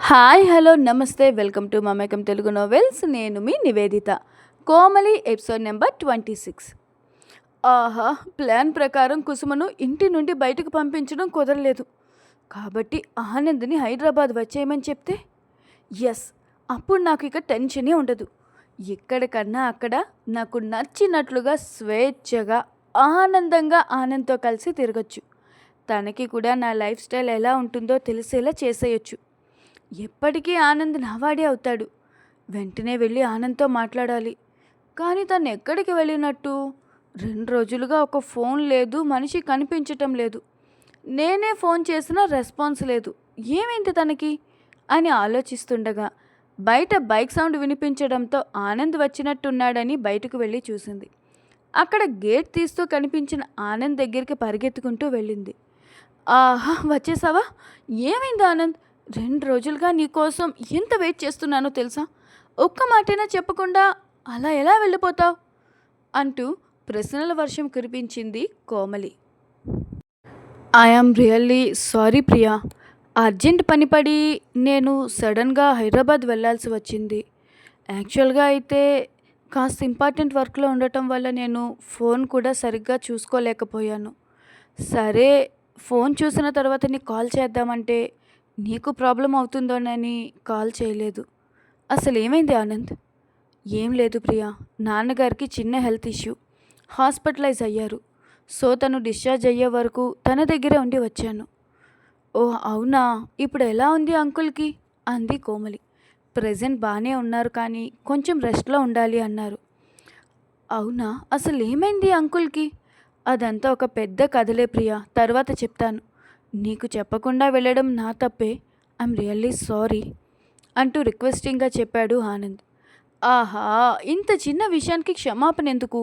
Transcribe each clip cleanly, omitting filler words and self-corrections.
Hi hello namaste welcome to Mamekam Telugu novels. నేను మీ Niveditha. Komali episode number 26. ఆహా, ప్లాన్ ప్రకారం కుసుమను ఇంటి నుండి బయటకు పంపించడం కుదరలేదు. కాబట్టి ఆనంద్ని హైదరాబాద్ వచ్చేయమని చెప్తే ఎస్, అప్పుడు నాకు ఇక టెన్షనే ఉండదు. ఎక్కడికన్నా అక్కడ నాకు నచ్చినట్లుగా స్వేచ్ఛగా ఆనందంగా ఆనంద్తో కలిసి తిరగచ్చు. తనకి కూడా నా లైఫ్ స్టైల్ ఎలా ఉంటుందో తెలిసేలా చేసేయచ్చు. ఎప్పటికీ ఆనంద్ నావాడే అవుతాడు. వెంటనే వెళ్ళి ఆనంద్తో మాట్లాడాలి. కానీ తను ఎక్కడికి వెళ్ళినట్టు? 2 రోజులుగా ఒక ఫోన్ లేదు, మనిషి కనిపించటం లేదు. నేనే ఫోన్ చేసినా రెస్పాన్స్ లేదు. ఏమైంది తనకి అని ఆలోచిస్తుండగా బయట బైక్ సౌండ్ వినిపించడంతో ఆనంద్ వచ్చినట్టున్నాడని బయటకు వెళ్ళి చూసింది. అక్కడ గేట్ తీస్తూ కనిపించిన ఆనంద్ దగ్గరికి పరిగెత్తుకుంటూ వెళ్ళింది. ఆహా, వచ్చేసావా? ఏమైంది ఆనంద్? 2 రోజులుగా నీకోసం ఎంత వెయిట్ చేస్తున్నానో తెలుసా? ఒక్క మాటైనా చెప్పకుండా అలా ఎలా వెళ్ళిపోతావు అంటూ ప్రశ్నల వర్షం కురిపించింది Komali. I am really sorry Priya. Urgent పని పడి నేను సడన్గా హైదరాబాద్ వెళ్ళాల్సి వచ్చింది. యాక్చువల్గా అయితే కాస్త ఇంపార్టెంట్ వర్క్లో ఉండటం వల్ల నేను ఫోన్ కూడా సరిగ్గా చూసుకోలేకపోయాను. సరే, ఫోన్ చూసిన తర్వాత నీకు కాల్ చేద్దామంటే నీకు ప్రాబ్లం అవుతుందోనని కాల్ చేయలేదు. అసలు ఏమైంది ఆనంద్? ఏం లేదు ప్రియా, నాన్నగారికి చిన్న హెల్త్ ఇష్యూ, హాస్పిటలైజ్ అయ్యారు. సో తను డిశ్చార్జ్ అయ్యే వరకు తన దగ్గరే ఉండి వచ్చాను. ఓహ్ అవునా, ఇప్పుడు ఎలా ఉంది అంకుల్కి అంది కోమలి. ప్రెజెంట్ బాగానే ఉన్నారు, కానీ కొంచెం రెస్ట్లో ఉండాలి అన్నారు. అవునా, అసలు ఏమైంది అంకుల్కి? అదంతా ఒక పెద్ద కథలే ప్రియా, తర్వాత చెప్తాను. నీకు చెప్పకుండా వెళ్ళడం నా తప్పే. ఐఎమ్ రియల్లీ సారీ అంటూ రిక్వెస్టింగ్గా చెప్పాడు ఆనంద్. ఆహా, ఇంత చిన్న విషయానికి క్షమాపణ ఎందుకు?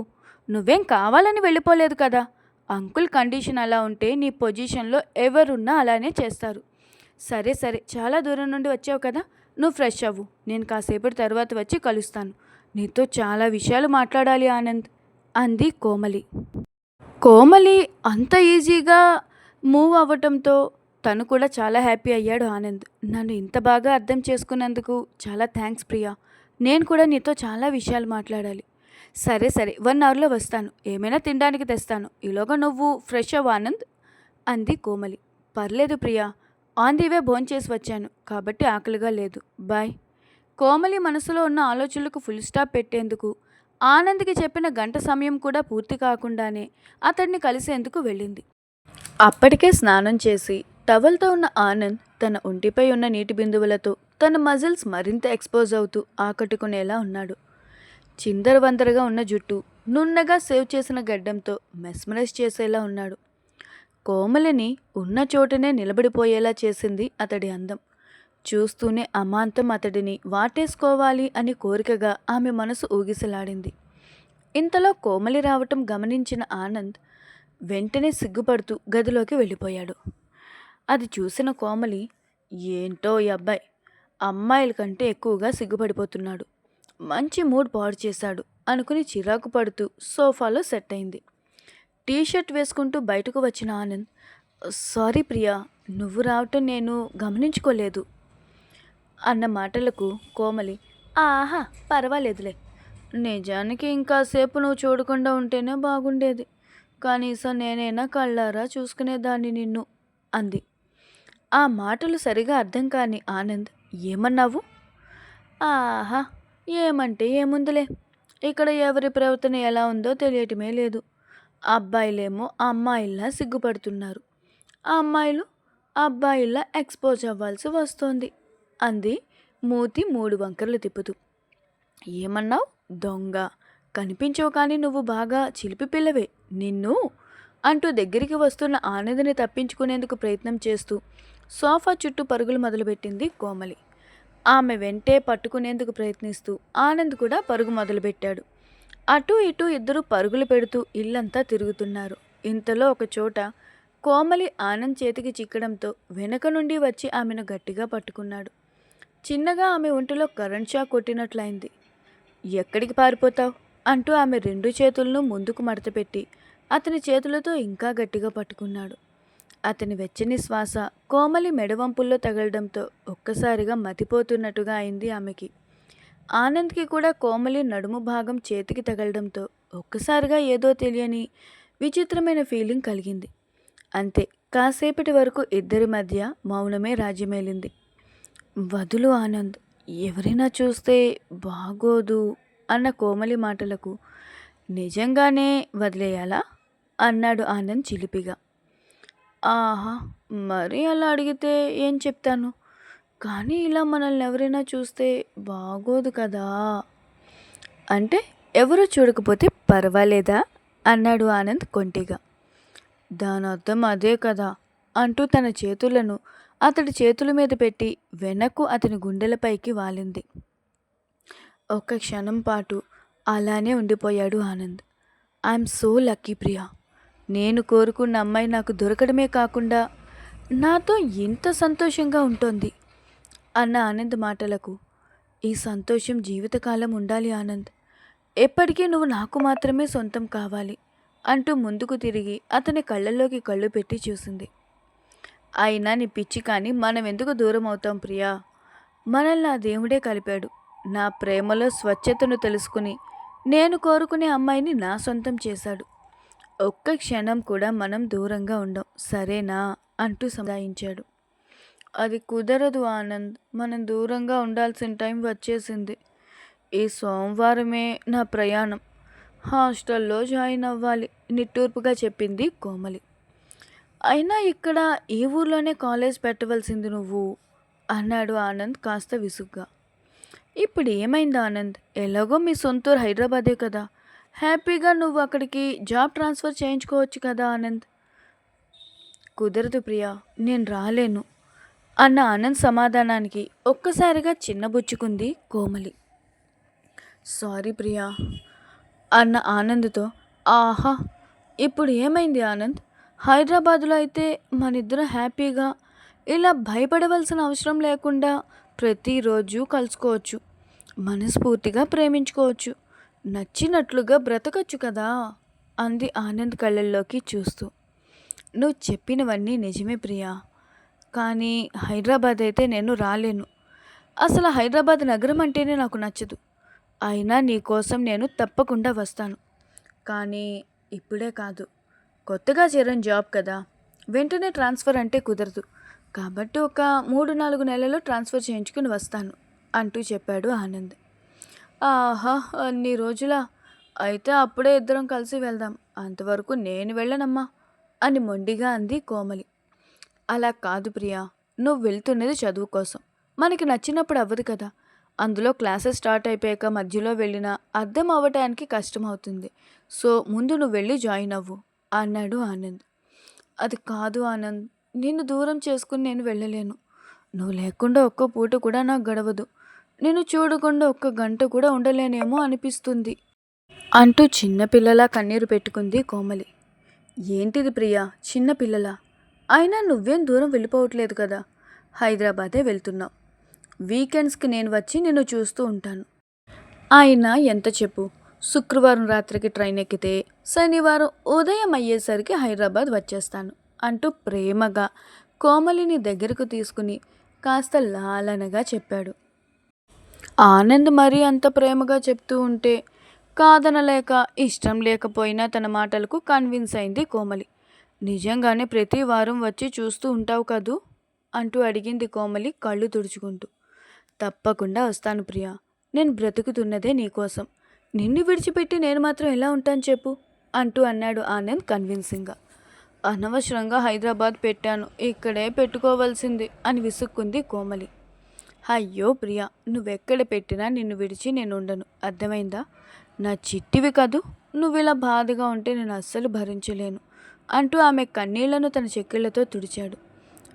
నువ్వేం కావాలని వెళ్ళిపోలేదు కదా. అంకుల్ కండిషన్ అలా ఉంటే నీ పొజిషన్లో ఎవరున్నా అలానే చేస్తారు. సరే సరే, చాలా దూరం నుండి వచ్చావు కదా, నువ్వు ఫ్రెష్ అవ్వు. నేను కాసేపటి తర్వాత వచ్చి కలుస్తాను. నీతో చాలా విషయాలు మాట్లాడాలి ఆనంద్ అంది కోమలి. కోమలి అంత ఈజీగా మూవ్ అవ్వటంతో తను కూడా చాలా హ్యాపీ అయ్యాడు ఆనంద్. నన్ను ఇంత బాగా అర్థం చేసుకున్నందుకు చాలా థ్యాంక్స్ ప్రియా. నేను కూడా నీతో చాలా విషయాలు మాట్లాడాలి. సరే సరే, 1 అవర్లో వస్తాను. ఏమైనా తినడానికి తెస్తాను. ఈలోగా నువ్వు ఫ్రెష్ అవ్వు ఆనంద్ అంది కోమలి. పర్లేదు ప్రియా, ఆన్ ది వే భోంచేసి వచ్చాను కాబట్టి ఆకలిగా లేదు. బాయ్. కోమలి మనసులో ఉన్న ఆలోచనలకు ఫుల్ స్టాప్ పెట్టేందుకు ఆనంద్కి చెప్పిన గంట సమయం కూడా పూర్తి కాకుండానే అతడిని కలిసేందుకు వెళ్ళింది. అప్పటికే స్నానం చేసి టవల్తో ఉన్న ఆనంద్ తన ఒంటిపై ఉన్న నీటి బిందువులతో తన మజిల్స్ మరింత ఎక్స్పోజ్ అవుతూ ఆకట్టుకునేలా ఉన్నాడు. చిందరవందరగా ఉన్న జుట్టు నున్నగా సేవ్ చేసిన గడ్డంతో మెస్మరైజ్ చేసేలా ఉన్నాడు. కోమలిని ఉన్న చోటనే నిలబడిపోయేలా చేసింది అతడి అందం. చూస్తూనే అమాంతం అతడిని వాటేసుకోవాలి అని కోరికగా ఆమె మనసు ఊగిసలాడింది. ఇంతలో కోమలి రావటం గమనించిన ఆనంద్ వెంటనే సిగ్గుపడుతూ గదిలోకి వెళ్ళిపోయాడు. అది చూసిన కోమలి, ఏంటో ఈ అబ్బాయి అమ్మాయిల కంటే ఎక్కువగా సిగ్గుపడిపోతున్నాడు, మంచి మూడ్ పాడు చేశాడు అనుకుని చిరాకు పడుతూ సోఫాలో సెట్ అయింది. టీషర్ట్ వేసుకుంటూ బయటకు వచ్చిన ఆనంద్, సారీ ప్రియా, నువ్వు రావటం నేను గమనించుకోలేదు అన్న మాటలకు కోమలి, ఆహా పర్వాలేదులే, నిజానికి ఇంకాసేపు నువ్వు చూడకుండా ఉంటేనే బాగుండేది. కనీసం నేనైనా కళ్ళారా చూసుకునేదాన్ని నిన్ను అంది. ఆ మాటలు సరిగా అర్థం కాని ఆనంద్, ఏమన్నావు? ఆహా, ఏమంటే ఏముందిలే, ఇక్కడ ఎవరి ప్రవర్తన ఎలా ఉందో తెలియటమే లేదు. అబ్బాయిలేమో అమ్మాయిల్లా సిగ్గుపడుతున్నారు, అమ్మాయిలు అబ్బాయిల్లా ఎక్స్పోజ్ అవ్వాల్సి వస్తోంది అంది మూతి 3 వంకరలు తిప్పుతూ. ఏమన్నావు? దొంగ, కనిపించవు కానీ నువ్వు బాగా చిలిపి పిల్లవే, నిన్ను అంటూ దగ్గరికి వస్తున్న ఆనంద్ని తప్పించుకునేందుకు ప్రయత్నం చేస్తూ సోఫా చుట్టూ పరుగులు మొదలుపెట్టింది కోమలి. ఆమె వెంటే పట్టుకునేందుకు ప్రయత్నిస్తూ ఆనంద్ కూడా పరుగు మొదలుపెట్టాడు. అటూ ఇటూ ఇద్దరు పరుగులు పెడుతూ ఇల్లంతా తిరుగుతున్నారు. ఇంతలో ఒక చోట కోమలి ఆనంద్ చేతికి చిక్కడంతో వెనక నుండి వచ్చి ఆమెను గట్టిగా పట్టుకున్నాడు. చిన్నగా ఆమె ఒంటిలో కరెంట్ షాక్ కొట్టినట్లయింది. ఎక్కడికి పారిపోతావు అంటూ ఆమె 2 చేతులను ముందుకు మడతపెట్టి అతని చేతులతో ఇంకా గట్టిగా పట్టుకున్నాడు. అతని వెచ్చని శ్వాస కోమలి మెడవంపుల్లో తగలడంతో ఒక్కసారిగా మతిపోతున్నట్టుగా అయింది ఆమెకి. ఆనంద్కి కూడా కోమలి నడుము భాగం చేతికి తగలడంతో ఒక్కసారిగా ఏదో తెలియని విచిత్రమైన ఫీలింగ్ కలిగింది. అంతే, కాసేపటి వరకు ఇద్దరి మధ్య మౌనమే రాజ్యమేలింది. వదులు ఆనంద్, ఎవరైనా చూస్తే బాగోదు అన్న కోమలి మాటలకు నిజంగానే వదిలేయాలా అన్నాడు ఆనంద్ చిలిపిగా. ఆహా, మరీ అలా అడిగితే ఏం చెప్తాను, కానీ ఇలా మనల్ని ఎవరైనా చూస్తే బాగోదు కదా. అంటే ఎవరు చూడకపోతే పర్వాలేదా అన్నాడు ఆనంద్ కొంటిగా. దాని అర్థం అదే కదా అంటూ తన చేతులను అతడి చేతుల మీద పెట్టి వెనక్కు అతని గుండెలపైకి వాలింది. ఒక్క క్షణం పాటు అలానే ఉండిపోయాడు Anand. I'm so lucky Priya. నేను కోరుకున్న అమ్మాయి నాకు దొరకడమే కాకుండా నాతో ఎంత సంతోషంగా ఉంటుంది అన్న ఆనంద్ మాటలకు, ఈ సంతోషం జీవితకాలం ఉండాలి ఆనంద్. ఎప్పటికీ నువ్వు నాకు మాత్రమే సొంతం కావాలి అంటూ ముందుకు తిరిగి అతని కళ్ళల్లోకి కళ్ళు పెట్టి చూసింది. అయినా నీ పిచ్చి, కానీ మనం ఎందుకు దూరం అవుతాం ప్రియా? మనల్ని ఆ దేవుడే కలిపాడు. నా ప్రేమలో స్వచ్ఛతను తెలుసుకుని నేను కోరుకునే అమ్మాయిని నా సొంతం చేశాడు. ఒక్క క్షణం కూడా మనం దూరంగా ఉండం, సరేనా అంటూ సముదాయించాడు. అది కుదరదు ఆనంద్, మనం దూరంగా ఉండాల్సిన టైం వచ్చేసింది. ఈ సోమవారమే నా ప్రయాణం. హాస్టల్లో జాయిన్ అవ్వాలి నిట్టూర్పుగా చెప్పింది కోమలి. అయినా ఇక్కడ ఈ ఊర్లోనే కాలేజ్ పెట్టవలసింది నువ్వు అన్నాడు ఆనంద్ కాస్త విసుగ్గా. ఇప్పుడు ఏమైంది ఆనంద్, ఎలాగో మీ సొంతూరు హైదరాబాదే కదా, హ్యాపీగా నువ్వు అక్కడికి జాబ్ ట్రాన్స్ఫర్ చేయించుకోవచ్చు కదా ఆనంద్. కుదరదు ప్రియా, నేను రాలేను అన్న ఆనంద్ సమాధానానికి ఒక్కసారిగా చిన్నబుచ్చుకుంది కోమలి. సారీ ప్రియా అన్న ఆనంద్తో, ఆహా, ఇప్పుడు ఏమైంది ఆనంద్, హైదరాబాదులో అయితే మనిద్దరం హ్యాపీగా ఇలా భయపడవలసిన అవసరం లేకుండా ప్రతిరోజు కలుసుకోవచ్చు, మనస్ఫూర్తిగా ప్రేమించుకోవచ్చు, నచ్చినట్లుగా బ్రతకచ్చు కదా అంది ఆనంద్ కళ్ళల్లోకి చూస్తూ. నువ్వు చెప్పినవన్నీ నిజమే ప్రియా, కానీ హైదరాబాద్ అయితే నేను రాలేను. అసలు హైదరాబాద్ నగరం అంటేనే నాకు నచ్చదు. అయినా నీకోసం నేను తప్పకుండా వస్తాను, కానీ ఇప్పుడే కాదు. కొత్తగా చేరిన జాబ్ కదా, వెంటనే ట్రాన్స్ఫర్ అంటే కుదరదు. కాబట్టి ఒక 3-4 నెలల్లో ట్రాన్స్ఫర్ చేయించుకుని వస్తాను అంటూ చెప్పాడు ఆనంద్. ఆహా, అన్ని రోజులా? అయితే అప్పుడే ఇద్దరం కలిసి వెళ్దాం. అంతవరకు నేను వెళ్ళనమ్మా అని మొండిగా అంది కోమలి. అలా కాదు ప్రియా, నువ్వు వెళ్తున్నది చదువు కోసం, మనకి నచ్చినప్పుడు అవ్వదు కదా. అందులో క్లాసెస్ స్టార్ట్ అయిపోయాక మధ్యలో వెళ్ళినా అర్థం అవ్వటానికి కష్టమవుతుంది. సో ముందు నువ్వు వెళ్ళి జాయిన్ అవ్వు అన్నాడు ఆనంద్. అది కాదు ఆనంద్, నిన్ను దూరం చేసుకుని నేను వెళ్ళలేను. నువ్వు లేకుండా ఒక్క పూట కూడా నాకు గడవదు. నేను చూడకుండా ఒక్క గంట కూడా ఉండలేనేమో అనిపిస్తుంది అంటూ చిన్నపిల్లలా కన్నీరు పెట్టుకుంది కోమలి. ఏంటిది ప్రియా, చిన్నపిల్లలా? అయినా నువ్వేం దూరం వెళ్ళిపోవట్లేదు కదా, హైదరాబాదే వెళ్తున్నావు. వీకెండ్స్కి నేను వచ్చి నిన్ను చూస్తూ ఉంటాను. అయినా ఎంత చెప్పు, శుక్రవారం రాత్రికి ట్రైన్ ఎక్కితే శనివారం ఉదయం అయ్యేసరికి హైదరాబాద్ వచ్చేస్తాను అంటూ ప్రేమగా కోమలిని దగ్గరకు తీసుకుని కాస్త లాలనగా చెప్పాడు. ఆనంద్ మరీ అంత ప్రేమగా చెప్తూ ఉంటే కాదనలేక ఇష్టం లేకపోయినా తన మాటలకు కన్విన్స్ అయింది కోమలి. నిజంగానే ప్రతి వారం వచ్చి చూస్తూ ఉంటావు కదూ అంటూ అడిగింది కోమలి కళ్ళు తుడుచుకుంటూ. తప్పకుండా వస్తాను ప్రియా, నేను బ్రతుకుతున్నదే నీకోసం. నిన్ను విడిచిపెట్టి నేను మాత్రం ఎలా ఉంటాను చెప్పు అంటూ అన్నాడు ఆనంద్ కన్విన్సింగ్గా. అనవసరంగా హైదరాబాద్ పెట్టాను, ఇక్కడే పెట్టుకోవాల్సింది అని విసుక్కుంది కోమలి. అయ్యో ప్రియా, నువ్వెక్కడ పెట్టినా నిన్ను విడిచి నేను ఉండను, అర్థమైందా? నా చిట్టివి కదూ, నువ్వు ఇలా బాధగా ఉంటే నేను అస్సలు భరించలేను అంటూ ఆమె కన్నీళ్లను తన చెక్కిళ్లతో తుడిచాడు.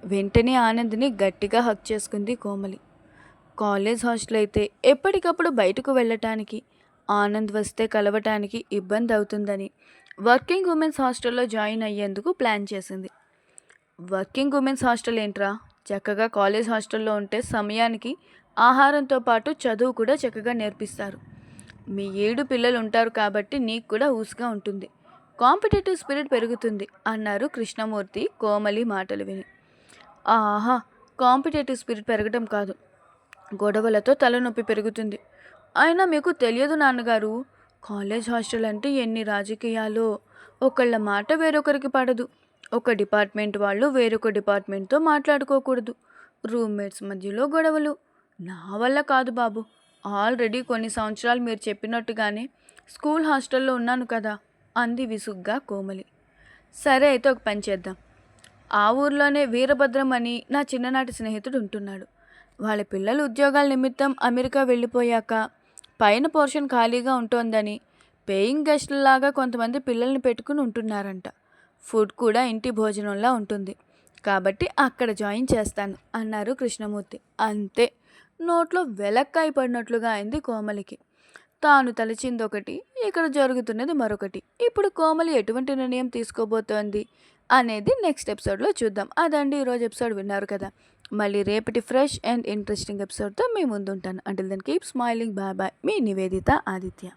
వెంటనే ఆనంద్ని గట్టిగా హక్ చేసుకుంది కోమలి. కాలేజ్ హాస్టల్ అయితే ఎప్పటికప్పుడు బయటకు వెళ్ళటానికి, ఆనంద్ వస్తే కలవటానికి ఇబ్బంది అవుతుందని వర్కింగ్ ఉమెన్స్ హాస్టల్లో జాయిన్ అయ్యేందుకు ప్లాన్ చేసింది. వర్కింగ్ ఉమెన్స్ హాస్టల్ ఏంట్రా, చక్కగా కాలేజ్ హాస్టల్లో ఉంటే సమయానికి ఆహారంతో పాటు చదువు కూడా చక్కగా నేర్పిస్తారు. మీ 7 పిల్లలు ఉంటారు కాబట్టి నీకు కూడా ఊసుగా ఉంటుంది. కాంపిటేటివ్ స్పిరిట్ పెరుగుతుంది అన్నారు కృష్ణమూర్తి కోమలి మాటలు విని. ఆహా, కాంపిటేటివ్ స్పిరిట్ పెరగడం కాదు, గొడవలతో తలనొప్పి పెరుగుతుంది. అయినా మీకు తెలియదు నాన్నగారు, కాలేజ్ హాస్టల్ అంటే ఎన్ని రాజకీయాలో. ఒకళ్ళ మాట వేరొకరికి పడదు, ఒక డిపార్ట్మెంట్ వాళ్ళు వేరొక డిపార్ట్మెంట్తో మాట్లాడుకోకూడదు, రూమ్మేట్స్ మధ్యలో గొడవలు. నా వల్ల కాదు బాబు. ఆల్రెడీ కొన్ని సంవత్సరాలు మీరు చెప్పినట్టుగానే స్కూల్ హాస్టల్లో ఉన్నాను కదా అంది విసుగ్గా కోమలి. సరే అయితే ఒక పని చేద్దాం. ఆ ఊర్లోనే వీరభద్రం అని నా చిన్ననాటి స్నేహితుడు ఉంటున్నాడు. వాళ్ళ పిల్లలు ఉద్యోగాల నిమిత్తం అమెరికా వెళ్ళిపోయాక పైన పోర్షన్ ఖాళీగా ఉంటోందని పేయింగ్ గెస్ట్లాగా కొంతమంది పిల్లల్ని పెట్టుకుని ఉంటున్నారంట. ఫుడ్ కూడా ఇంటి భోజనంలా ఉంటుంది, కాబట్టి అక్కడ జాయిన్ చేస్తాను అన్నారు కృష్ణమూర్తి. అంతే, నోట్లో వెలక్కాయ పడినట్లుగా అయింది కోమలికి. తాను తలచింది ఒకటి, ఇక్కడ జరుగుతున్నది మరొకటి. ఇప్పుడు కోమలి ఎటువంటి నిర్ణయం తీసుకోబోతోంది అనేది నెక్స్ట్ ఎపిసోడ్లో చూద్దాం. అదండి ఈరోజు ఎపిసోడ్. విన్నారు కదా, మళ్ళీ రేపటి ఫ్రెష్ అండ్ ఇంట్రెస్టింగ్ ఎపిసోడ్తో మీ ముందుంటాను. Until then keep smiling. Bye bye. మీ నివేదిత ఆదిత్య.